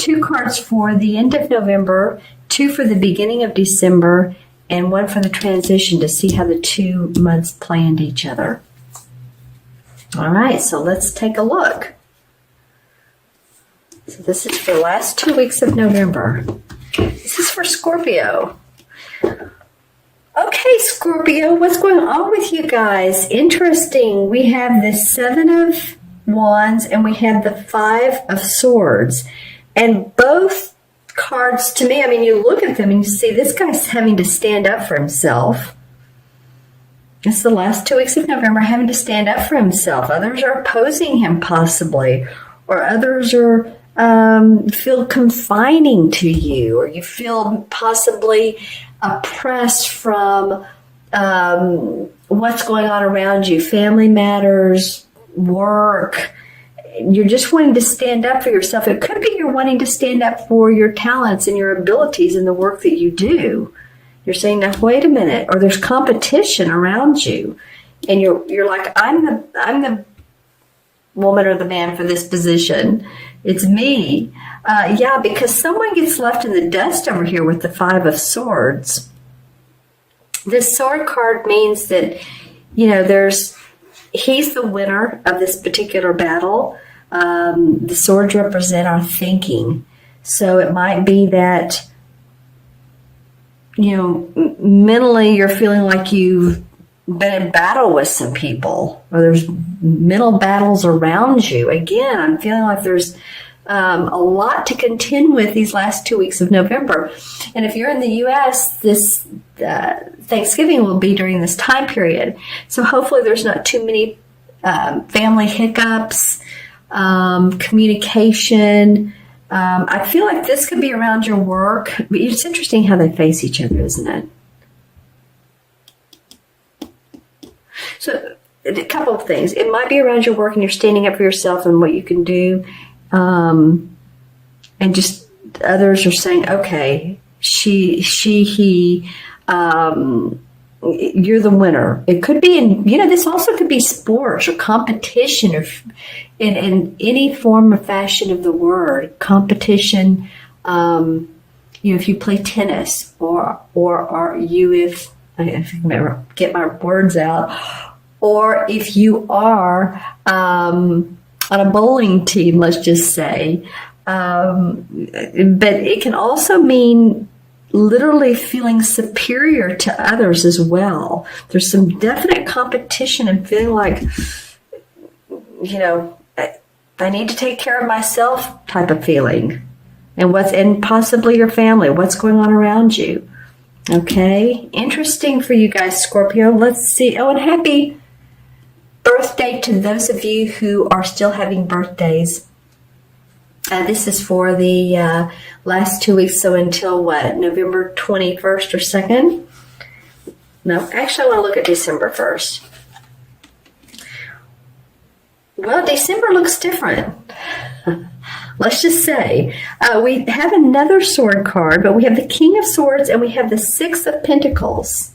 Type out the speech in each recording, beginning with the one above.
2 cards for the end of November, 2 for the beginning of December, and 1 for the transition to see how the 2 months play into each other. All right, so let's take a look. So this is for the last 2 weeks of November. This is for Scorpio. Okay, Scorpio, what's going on with you guys? Interesting. We have the 7 of Wands and we have the 5 of Swords. And both cards, to me, I mean, you look at them and you see this guy's having to stand up for himself. It's the last 2 weeks of November, having to stand up for himself. Others are opposing him possibly, or others are feel confining to you, or you feel possibly oppressed from what's going on around you, family matters, work. You're just wanting to stand up for yourself. It could be you're wanting to stand up for your talents and your abilities in the work that you do. You're saying, now wait a minute, or there's competition around you, and you're like, I'm the woman or the man for this position. It's me. Yeah, because someone gets left in the dust over here with the 5 of Swords. This sword card means that, he's the winner of this particular battle. The swords represent our thinking. So it might be that, mentally you're feeling like you've been in battle with some people, or there's mental battles around you. Again, I'm feeling like there's a lot to contend with these last 2 weeks of November. And if you're in the U.S., this Thanksgiving will be during this time period. So hopefully there's not too many family hiccups, communication. I feel like this could be around your work. But it's interesting how they face each other, isn't it? So a couple of things. It might be around your work and you're standing up for yourself and what you can do. And just others are saying, okay, he, you're the winner. It could be this also could be sports or competition, or in any form or fashion of the word competition. If you play tennis or are you, if I can get my words out, or if you are, on a bowling team, let's just say, but it can also mean literally feeling superior to others as well. There's some definite competition and feeling like, I need to take care of myself type of feeling. And possibly your family, what's going on around you. Okay, interesting for you guys, Scorpio. Let's see. Oh, and happy birthday to those of you who are still having birthdays. This is for the last 2 weeks, so until November 21st or 2nd? No, actually I want to look at December 1st. Well, December looks different. Let's just say we have another sword card, but we have the King of Swords and we have the 6 of Pentacles.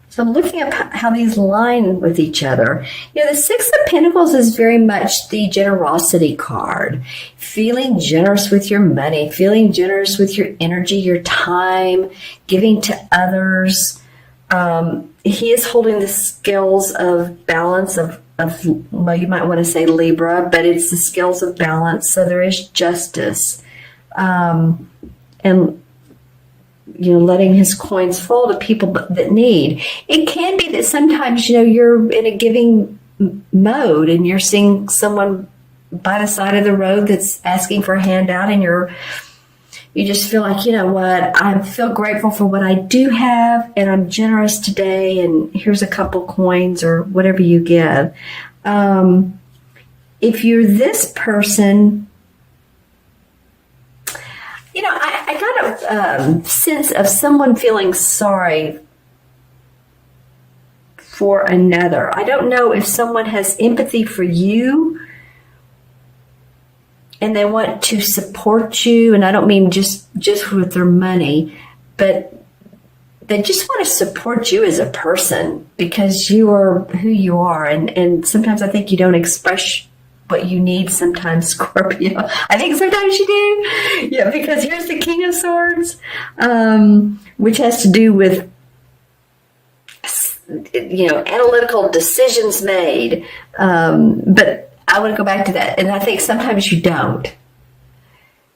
So I'm looking at how these line with each other. The 6 of Pentacles is very much the generosity card. Feeling generous with your money, feeling generous with your energy, your time, giving to others. He is holding the scales of balance of well, you might want to say Libra, but it's the scales of balance. So there is justice. And letting his coins fall to people that need. It can be that sometimes, you're in a giving mode and you're seeing someone by the side of the road that's asking for a handout, and you just feel like, I feel grateful for what I do have, and I'm generous today, and here's a couple coins or whatever you give. If you're this person, I got a sense of someone feeling sorry for another. I don't know if someone has empathy for you and they want to support you, and I don't mean just with their money, but they just want to support you as a person because you are who you are, and sometimes I think you don't express what you need sometimes, Scorpio. I think sometimes you do. Yeah, because here's the King of Swords, which has to do with, analytical decisions made. But I want to go back to that. And I think sometimes you don't.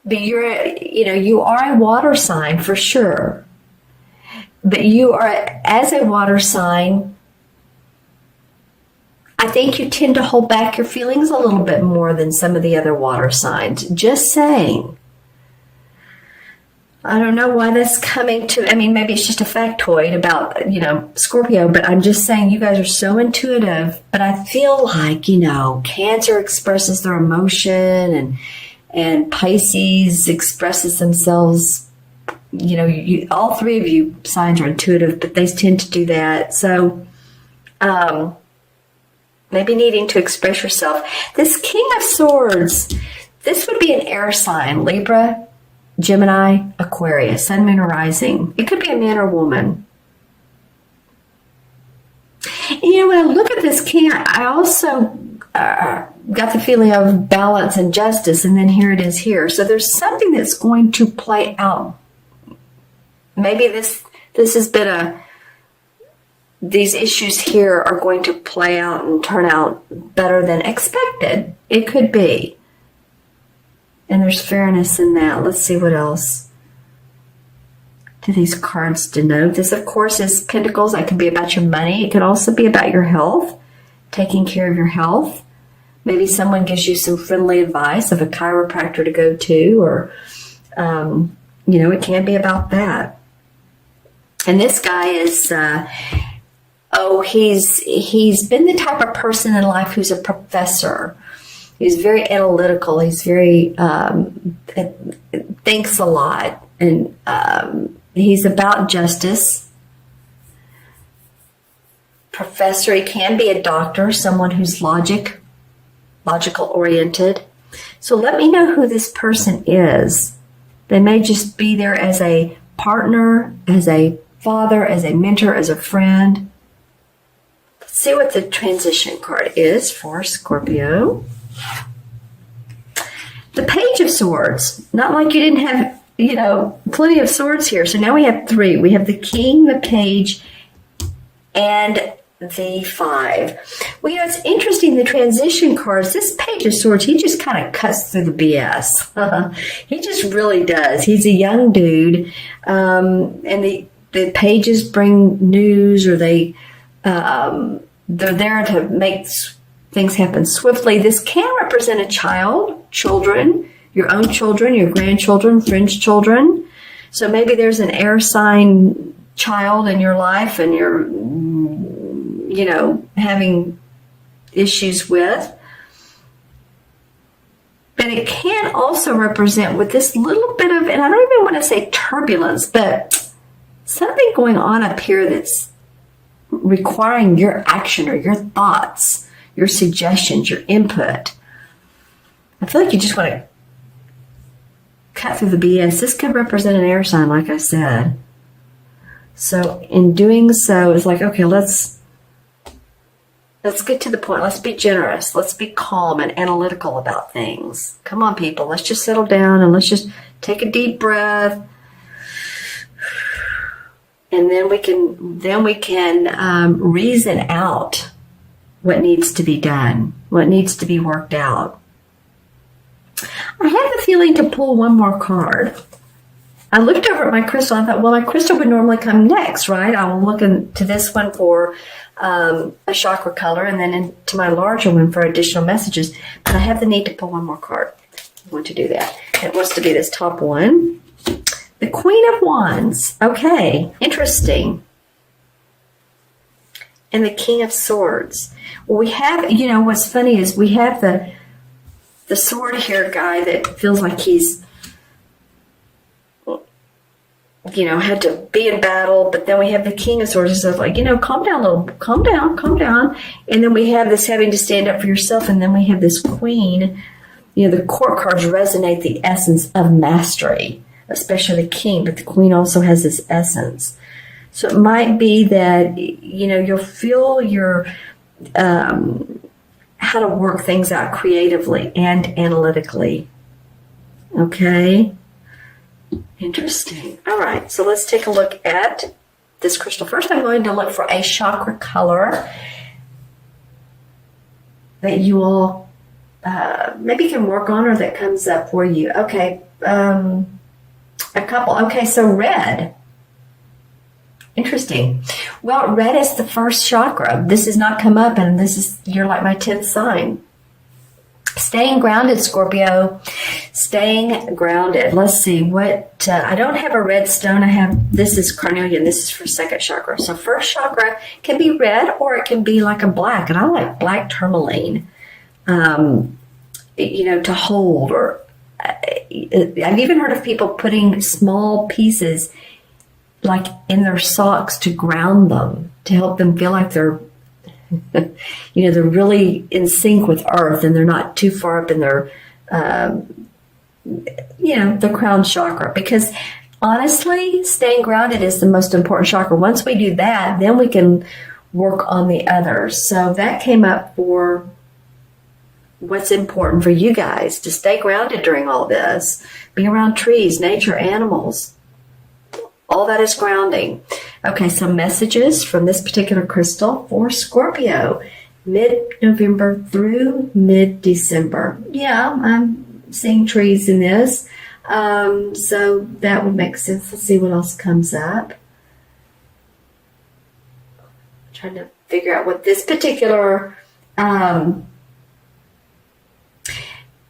But you are a water sign for sure. But you are, as a water sign, I think you tend to hold back your feelings a little bit more than some of the other water signs. Just saying. I don't know why that's coming to, maybe it's just a factoid about, Scorpio, but I'm just saying you guys are so intuitive. But I feel like, Cancer expresses their emotion and Pisces expresses themselves. All three of you signs are intuitive, but they tend to do that. So, maybe needing to express yourself. This King of Swords, this would be an air sign, Libra, Gemini, Aquarius, Sun, Moon, or Rising. It could be a man or woman. And when I look at this King, I also got the feeling of balance and justice, and then here it is here. So there's something that's going to play out. Maybe this has been these issues here are going to play out and turn out better than expected. It could be. And there's fairness in that. Let's see what else do these cards denote. This, of course, is Pentacles. That could be about your money. It could also be about your health, taking care of your health. Maybe someone gives you some friendly advice of a chiropractor to go to, or, it can be about that. And this guy is, he's been the type of person in life who's a professor. He's very analytical. He's very, thinks a lot. And he's about justice. Professor, he can be a doctor, someone who's logical oriented. So let me know who this person is. They may just be there as a partner, as a father, as a mentor, as a friend. Let's see what the transition card is for Scorpio. The Page of Swords. Not like you didn't have, plenty of swords here. So now we have three. We have the King, the Page, and the 5. Well, it's interesting, the transition cards, this Page of Swords, he just kind of cuts through the BS. He just really does. He's a young dude. And the pages bring news, or they're there to make things happen swiftly. This can represent a child, children, your own children, your grandchildren, friends' children. So maybe there's an air sign child in your life and you're, having issues with. But it can also represent with this little bit of, and I don't even want to say turbulence, but something going on up here that's requiring your action or your thoughts, your suggestions, your input. I feel like you just want to cut through the BS. This could represent an air sign, like I said. So in doing so, it's like, okay, let's get to the point. Let's be generous. Let's be calm and analytical about things. Come on, people. Let's just settle down and let's just take a deep breath. And then we can reason out what needs to be done, what needs to be worked out. I have the feeling to pull one more card. I looked over at my crystal and I thought, well, my crystal would normally come next, right? I will look into this one for a chakra color and then into my larger one for additional messages. But I have the need to pull one more card. I want to do that. It wants to be this top one. The Queen of Wands. Okay, interesting. And the King of Swords. Well, we have, what's funny is we have the sword here guy that feels like he's, had to be in battle, but then we have the King of Swords and stuff like, calm down a little, calm down. And then we have this having to stand up for yourself, and then we have this Queen. The court cards resonate the essence of mastery, especially the King, but the Queen also has this essence. So it might be that, you'll feel your how to work things out creatively and analytically. Okay. Interesting. All right. So let's take a look at this crystal. First, I'm going to look for a chakra color that you all maybe can work on or that comes up for you. Okay. A couple. Okay. So red. Interesting. Well, red is the first chakra. This has not come up, and you're like my 10th sign. Staying grounded, Scorpio. Staying grounded. Let's see what, I don't have a red stone. This is carnelian. This is for second chakra. So first chakra can be red or it can be like a black. And I like black tourmaline, to hold. Or I've even heard of people putting small pieces like in their socks to ground them, to help them feel like they're they're really in sync with earth and they're not too far up in their, the crown chakra. Because honestly, staying grounded is the most important chakra. Once we do that, then we can work on the others. So that came up for what's important for you guys, to stay grounded during all this. Be around trees, nature, animals. All that is grounding. Okay, so messages from this particular crystal for Scorpio, mid-November through mid-December. Yeah, I'm seeing trees in this. So that would make sense. Let's see what else comes up. I'm trying to figure out what this particular...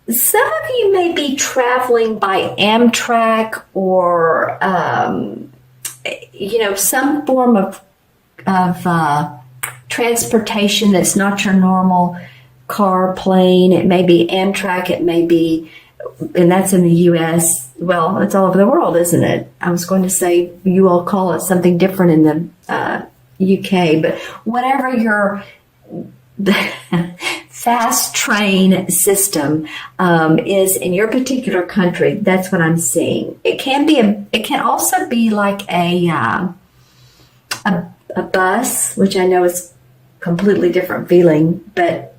some of you may be traveling by Amtrak or, some form of transportation that's not your normal car, plane. It may be Amtrak. It may be, and that's in the U.S. Well, it's all over the world, isn't it? I was going to say you all call it something different in the UK, but whatever your fast train system is in your particular country, that's what I'm seeing. It can also be like a bus, which I know is completely different feeling, but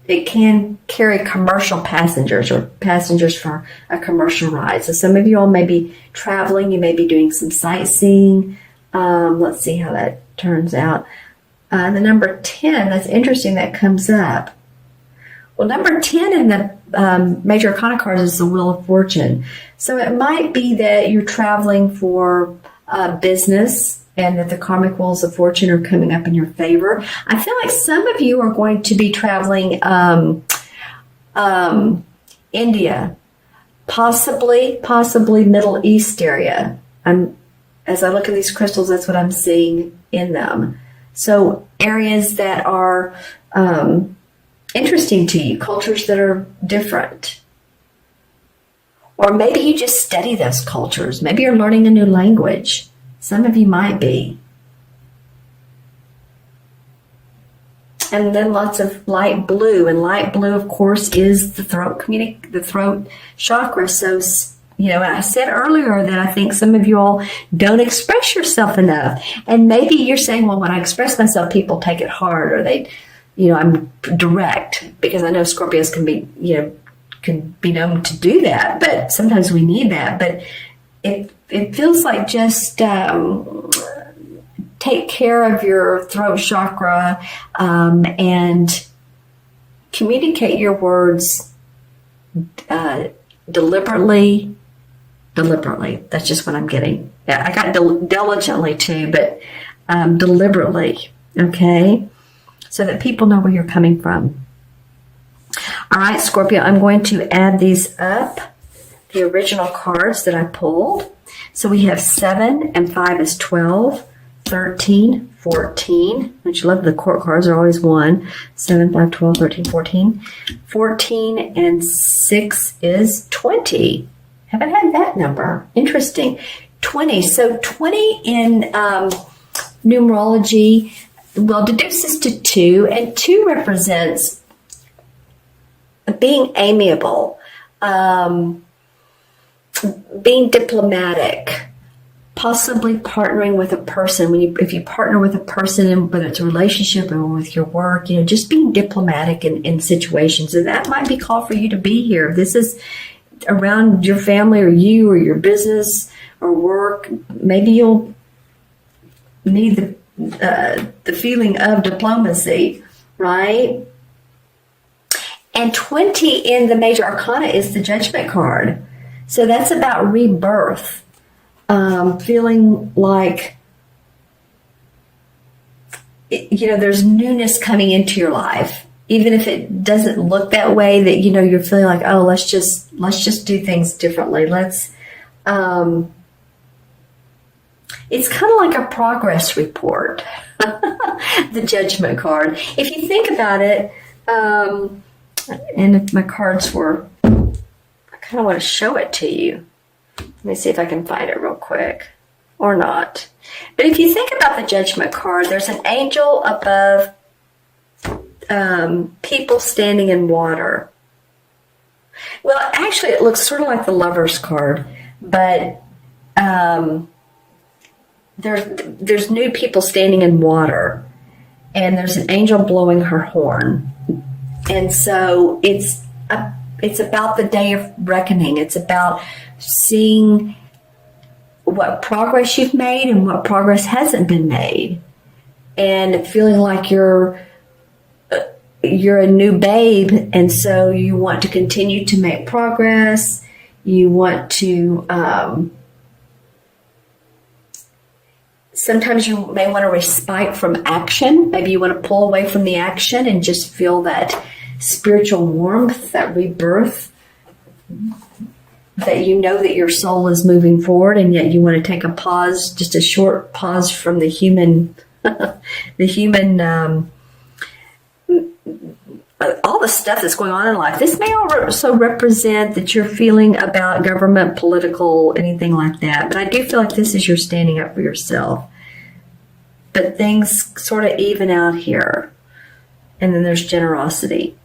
it can carry commercial passengers or passengers for a commercial ride. So some of you all may be traveling, you may be doing some sightseeing. Let's see how that turns out. The number 10, that's interesting, that comes up. Well, number 10 in the major arcana cards is the Wheel of Fortune. So it might be that you're traveling for business and that the karmic wheels of fortune are coming up in your favor. I feel like some of you are going to be traveling India, possibly Middle East area. As I look at these crystals, that's what I'm seeing in them. So areas that are interesting to you, cultures that are different. Or maybe you just study those cultures. Maybe you're learning a new language. Some of you might be. And then lots of light blue. And light blue, of course, is the throat chakra. So, I said earlier that I think some of you all don't express yourself enough. And maybe you're saying, well, when I express myself, people take it hard, or I'm direct, because I know Scorpios can be known to do that, but sometimes we need that. But it feels like just take care of your throat chakra and communicate your words deliberately. That's just what I'm getting. Yeah, I got diligently too, but deliberately, okay? So that people know where you're coming from. All right, Scorpio, I'm going to add these up, the original cards that I pulled. So we have 7 and 5 is 12, 13, 14, which I love the court cards are always 1, 7, 5, 12, 13, 14. 14 and 6 is 20. Haven't had that number. Interesting. 20. So 20 in numerology, well, deduces to 2, and 2 represents being amiable, being diplomatic, possibly partnering with a person. If you partner with a person, and whether it's a relationship or with your work, just being diplomatic in situations. And that might be called for you to be here. If this is around your family or you or your business or work, maybe you'll need the feeling of diplomacy, right? And 20 in the major arcana is the Judgment card. So that's about rebirth. Feeling like, there's newness coming into your life. Even if it doesn't look that way, that, you're feeling like, oh, let's just do things differently. It's kind of like a progress report, the Judgment card. If you think about it, and if my cards were, I kind of want to show it to you. Let me see if I can find it real quick, or not. But if you think about the Judgment card, there's an angel above people standing in water. Well, actually, it looks sort of like the Lover's card, but there's new people standing in water, and there's an angel blowing her horn. And so it's about the day of reckoning. It's about seeing what progress you've made and what progress hasn't been made, and feeling like you're a new babe, and so you want to continue to make progress. You want to sometimes you may want to respite from action. Maybe you want to pull away from the action and just feel that spiritual warmth, that rebirth, that that your soul is moving forward, and yet you want to take a pause, just a short pause from the human, all the stuff that's going on in life. This may also represent that you're feeling about government, political, anything like that. But I do feel like this is your standing up for yourself. But things sort of even out here. And then there's generosity.